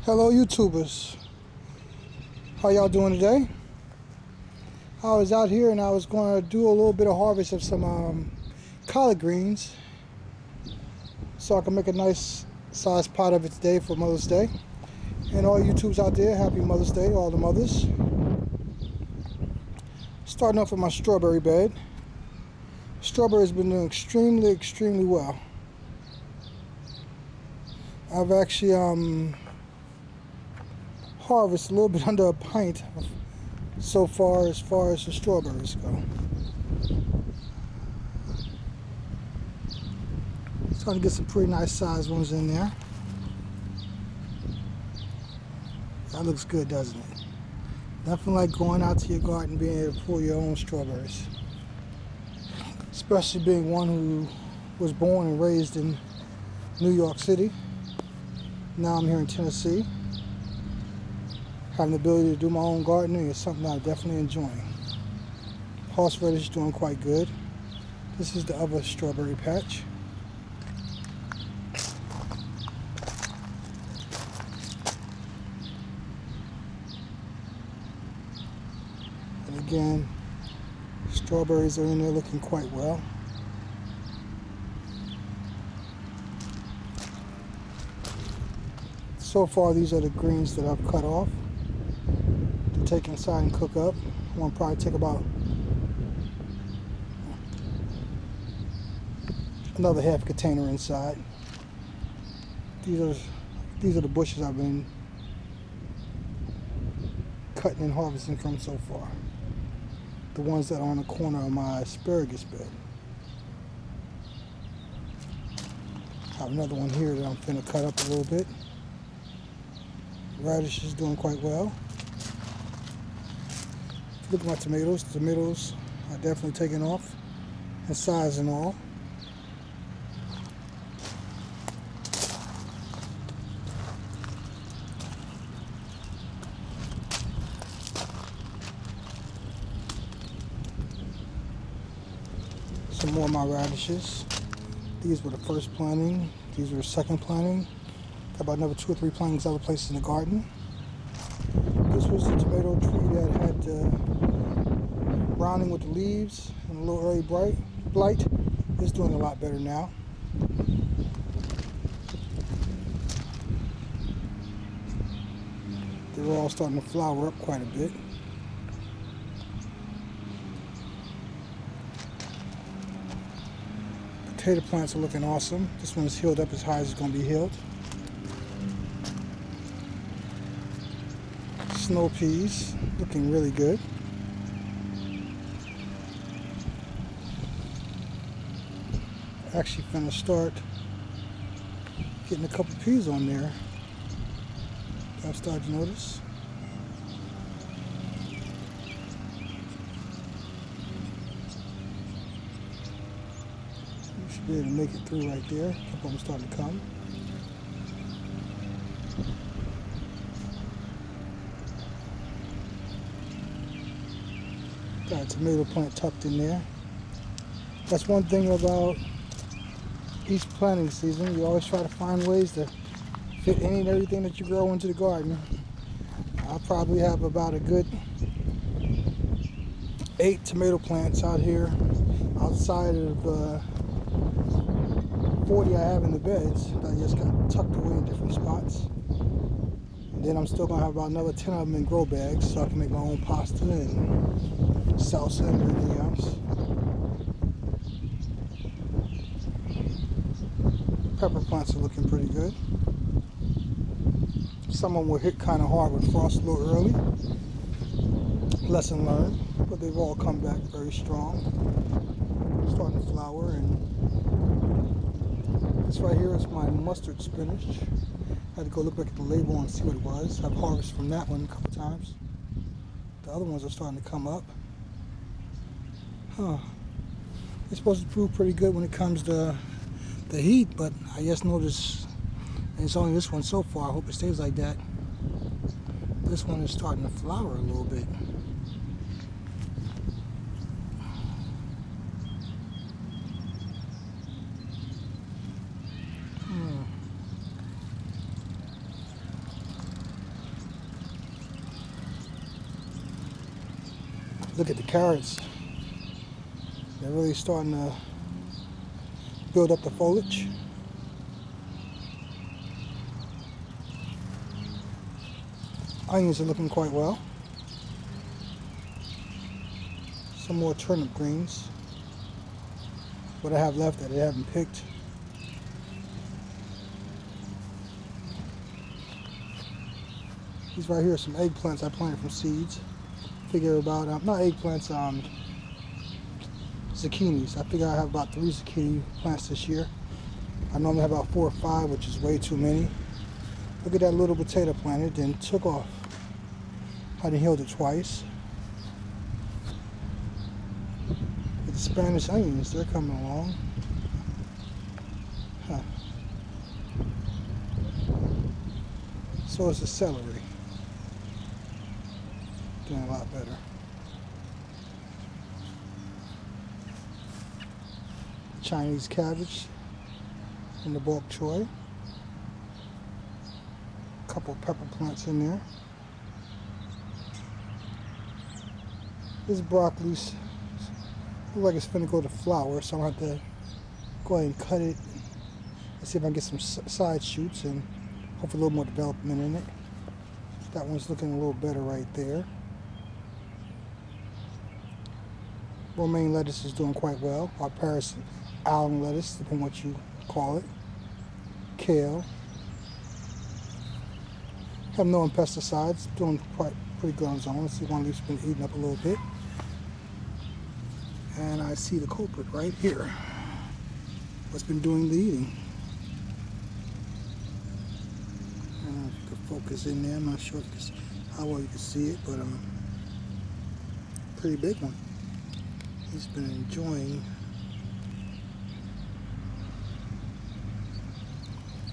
Hello YouTubers, how y'all doing today? I was out here and I was going to do a little bit of harvest of some collard greens so I can make a nice sized pot of it today for Mother's Day. And all YouTubers out there, happy Mother's Day, all the mothers. Starting off with my strawberry bed. Strawberry's been doing extremely well. I've actually harvested a little bit under a pint so far as the strawberries go. Starting to get some pretty nice sized ones in there. That looks good, doesn't it? Nothing like going out to your garden and being able to pull your own strawberries. Especially being one who was born and raised in New York City. Now I'm here in Tennessee. Having the ability to do my own gardening is something I'm definitely enjoying. Horseradish is doing quite good. This is the other strawberry patch. And again, strawberries are in there looking quite well. So far, these are the greens that I've cut off to take inside and cook up. I'm going to probably take about another half container inside. These are the bushes I've been cutting and harvesting from so far. The ones that are on the corner of my asparagus bed. I have another one here that I'm going to cut up a little bit. Radish is doing quite well. Look at my tomatoes. The tomatoes are definitely taking off in size and all. Some more of my radishes. These were the first planting. These were the second planting. Got about another 2 or 3 plantings other places in the garden. This was the tomato tree that had browning with the leaves and a little early blight. It's doing a lot better now. They're all starting to flower up quite a bit. Potato plants are looking awesome. This one is healed up as high as it's going to be healed. Snow peas looking really good. Actually finna start getting a couple peas on there. I've started to notice. You should be able to make it through right there. A couple of them starting to come. Got a tomato plant tucked in there. That's one thing about each planting season. You always try to find ways to fit any and everything that you grow into the garden. I probably have about a good 8 tomato plants out here outside of 40 I have in the beds that I just got tucked away in different spots. And then I'm still going to have about another 10 of them in grow bags so I can make my own pasta and salsa and everything else. Pepper plants are looking pretty good. Some of them were hit kind of hard with frost a little early. Lesson learned, but they've all come back very strong. Starting to flower, and this right here is my mustard spinach. I had to go look back at the label and see what it was. I've harvested from that one a couple times. The other ones are starting to come up. It's supposed to prove pretty good when it comes to the heat, but I just noticed it's only this one so far. I hope it stays like that. This one is starting to flower a little bit. Look at the carrots. They're really starting to build up the foliage. Onions are looking quite well. Some more turnip greens. What I have left that I haven't picked. These right here are some eggplants I planted from seeds. Figure about, not eggplants, zucchinis. I figure I have about 3 zucchini plants this year. I normally have about 4 or 5, which is way too many. Look at that little potato plant, it then took off. I done healed it twice. The Spanish onions, they're coming along. Huh. So is the celery. Doing a lot better. Chinese cabbage and the bok choy. Couple pepper plants in there. This broccoli's looks like it's finna go to flower, so I'm gonna have to go ahead and cut it and see if I can get some side shoots and hopefully a little more development in it. That one's looking a little better right there. Romaine lettuce is doing quite well, or Paris Allen lettuce, depending on what you call it. Kale. Have no pesticides, doing pretty good on its own. See, one leaf's been eaten up a little bit. And I see the culprit right here. What's been doing the eating? I don't know if you can focus in there. I'm not sure how well you can see it, but pretty big one. He's been enjoying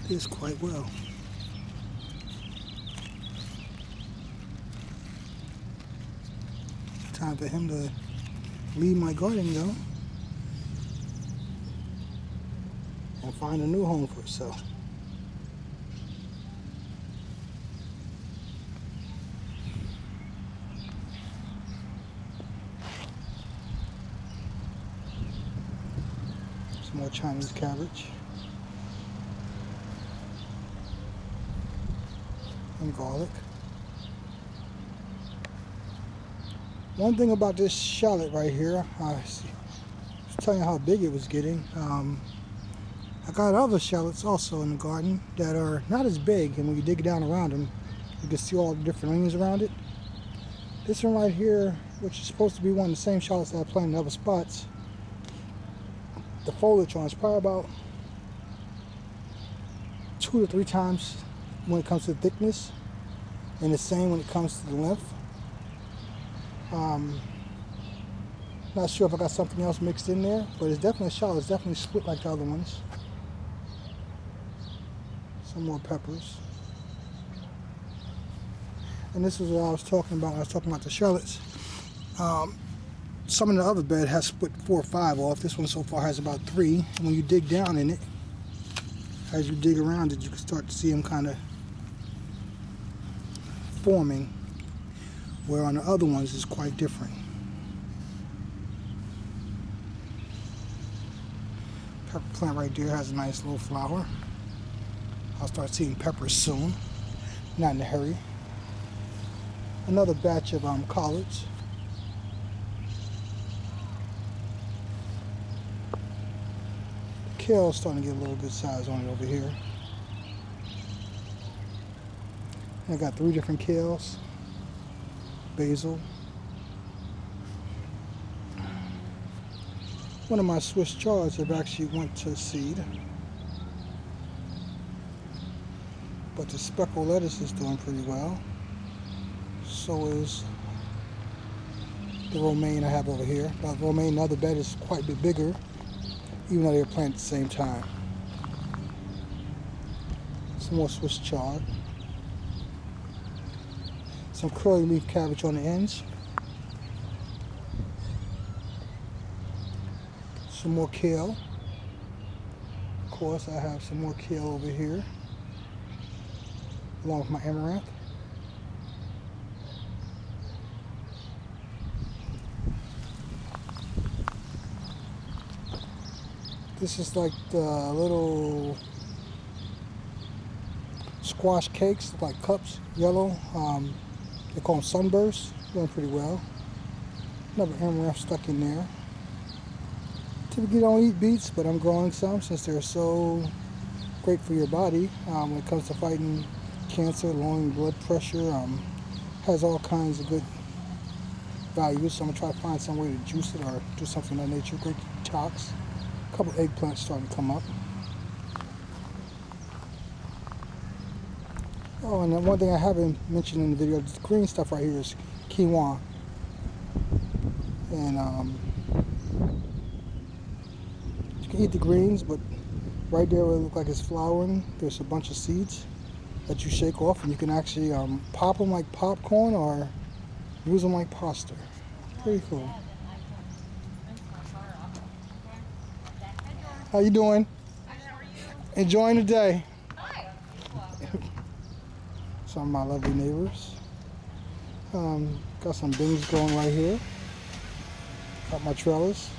this quite well. Time for him to leave my garden though and find a new home for himself. Some more Chinese cabbage and garlic. One thing about this shallot right here, I was telling you how big it was getting. I got other shallots also in the garden that are not as big, and when you dig down around them, you can see all the different onions around it. This one right here, which is supposed to be one of the same shallots that I planted in other spots, the foliage on is probably about 2 to 3 times when it comes to thickness, and the same when it comes to the length. Not sure if I got something else mixed in there, but it's definitely a shallot. It's definitely split like the other ones. Some more peppers. And this is what I was talking about when I was talking about the shallots. Some in the other bed has split 4 or 5 off. This one so far has about 3. And when you dig down in it, as you dig around it, you can start to see them kind of forming, where on the other ones it's quite different. Pepper plant right there has a nice little flower. I'll start seeing peppers soon, not in a hurry. Another batch of collards. Kale's starting to get a little good size on it over here. And I got 3 different kales. Basil. One of my Swiss chards have actually went to seed. But the speckled lettuce is doing pretty well. So is the romaine I have over here. Now, the romaine in the other bed is quite a bit bigger, even though they were planted at the same time. Some more Swiss chard. Some curly leaf cabbage on the ends. Some more kale. Of course, I have some more kale over here, along with my amaranth. This is like the little squash cakes, like cups, yellow. They call them sunbursts. Doing pretty well. Another amaranth stuck in there. Typically don't eat beets, but I'm growing some since they're so great for your body when it comes to fighting cancer, lowering blood pressure. Has all kinds of good values. So I'm gonna try to find some way to juice it or do something of that nature. Great detox. A couple eggplants starting to come up. Oh, and then one thing I haven't mentioned in the video, this green stuff right here is quinoa. And you can eat the greens, but right there where it looks like it's flowering, there's a bunch of seeds that you shake off, and you can actually pop them like popcorn or use them like pasta. Pretty cool. How you doing? Enjoying the day. Some of my lovely neighbors. Got some beans growing right here. Got my trellis.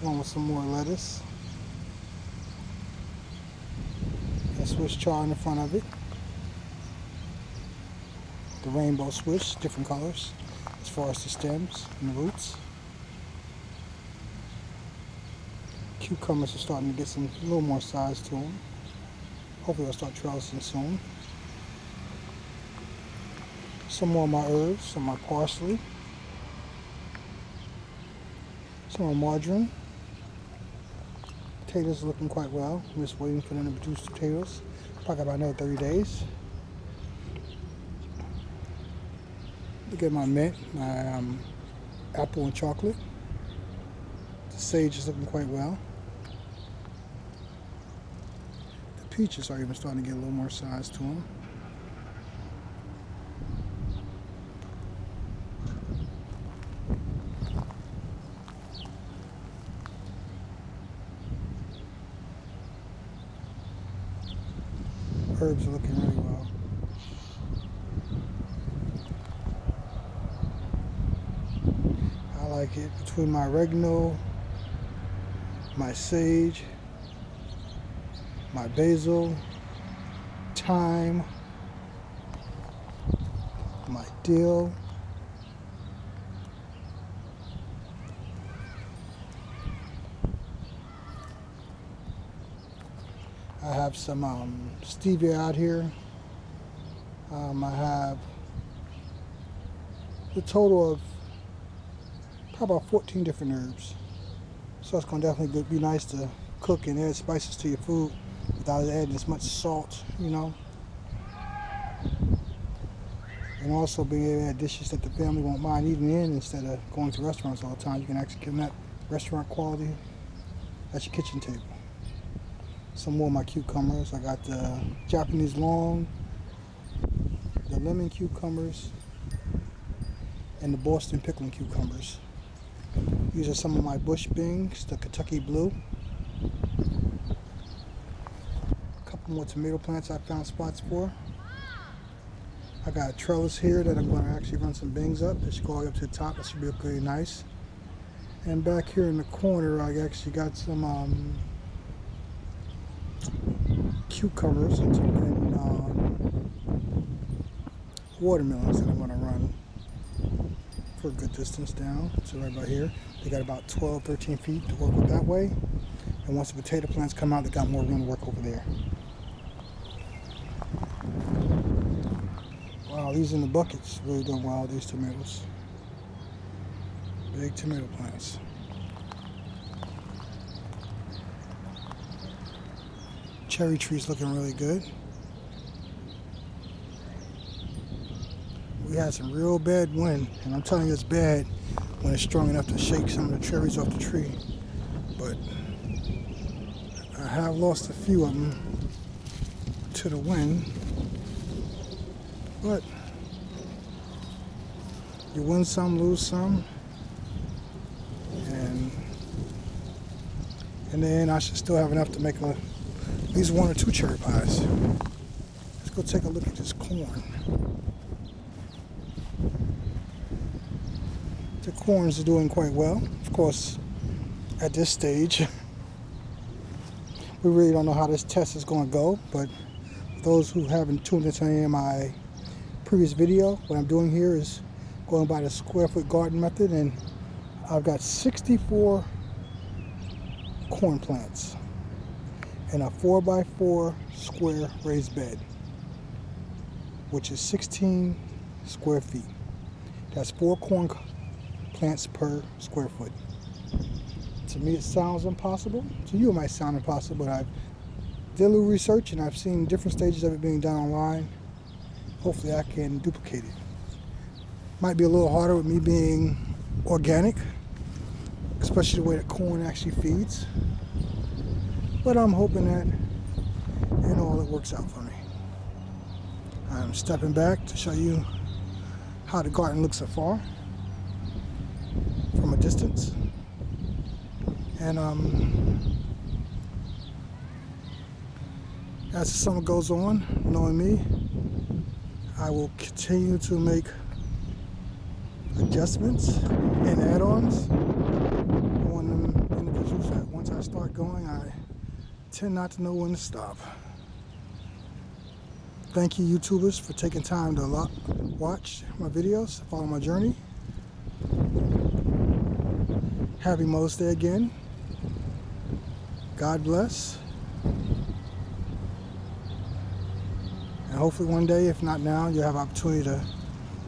Along with some more lettuce. A Swiss chard in the front of it. The rainbow Swiss, different colors as far as the stems and the roots. Cucumbers are starting to get a little more size to them. Hopefully I'll start trellising soon. Some more of my herbs, some of my parsley. Some more marjoram. Potatoes are looking quite well. I'm just waiting for them to produce potatoes. Probably about another 30 days. Look at my mint, my apple and chocolate. The sage is looking quite well. The peaches are even starting to get a little more size to them. Herbs are looking really well. I like it between my oregano, my sage, my basil, thyme, my dill, I have some stevia out here. I have a total of probably about 14 different herbs. So it's going to definitely be nice to cook and add spices to your food without adding as much salt, you know. And also being able to add dishes that the family won't mind eating in instead of going to restaurants all the time. You can actually give them that restaurant quality at your kitchen table. Some more of my cucumbers. I got the Japanese long, the lemon cucumbers, and the Boston pickling cucumbers. These are some of my bush beans, the Kentucky Blue. A couple more tomato plants I found spots for. I got a trellis here that I'm going to actually run some beans up. That should go all the way up to the top. That should be really nice. And back here in the corner, I actually got some cucumbers and watermelons that I'm going to run for a good distance down. So right about here, they got about 12, 13 feet to work with that way. And once the potato plants come out, they got more room to work over there. Wow, these in the buckets really doing well, these tomatoes. Big tomato plants. Cherry trees looking really good. We had some real bad wind, and I'm telling you it's bad when it's strong enough to shake some of the cherries off the tree. But I have lost a few of them to the wind. But you win some, lose some, and in the end I should still have enough to make at least 1 or 2 cherry pies. Let's go take a look at this corn. The corn's doing quite well. Of course, at this stage, we really don't know how this test is going to go, but for those who haven't tuned into any of my previous video, what I'm doing here is going by the square foot garden method, and I've got 64 corn plants in a 4x4 square raised bed, which is 16 square feet. That's 4 corn plants per square foot. To me it sounds impossible. To you it might sound impossible, but I've did a little research and I've seen different stages of it being done online. Hopefully I can duplicate it. Might be a little harder with me being organic, especially the way that corn actually feeds. But I'm hoping that in all it works out for me. I'm stepping back to show you how the garden looks afar from a distance. And as the summer goes on, knowing me, I will continue to make adjustments and add-ons on them individuals that once I start going, I tend not to know when to stop. Thank you, YouTubers, for taking time to watch my videos, follow my journey. Happy Mother's Day again. God bless. And hopefully one day, if not now, you'll have opportunity to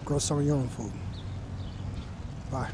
grow some of your own food. Bye.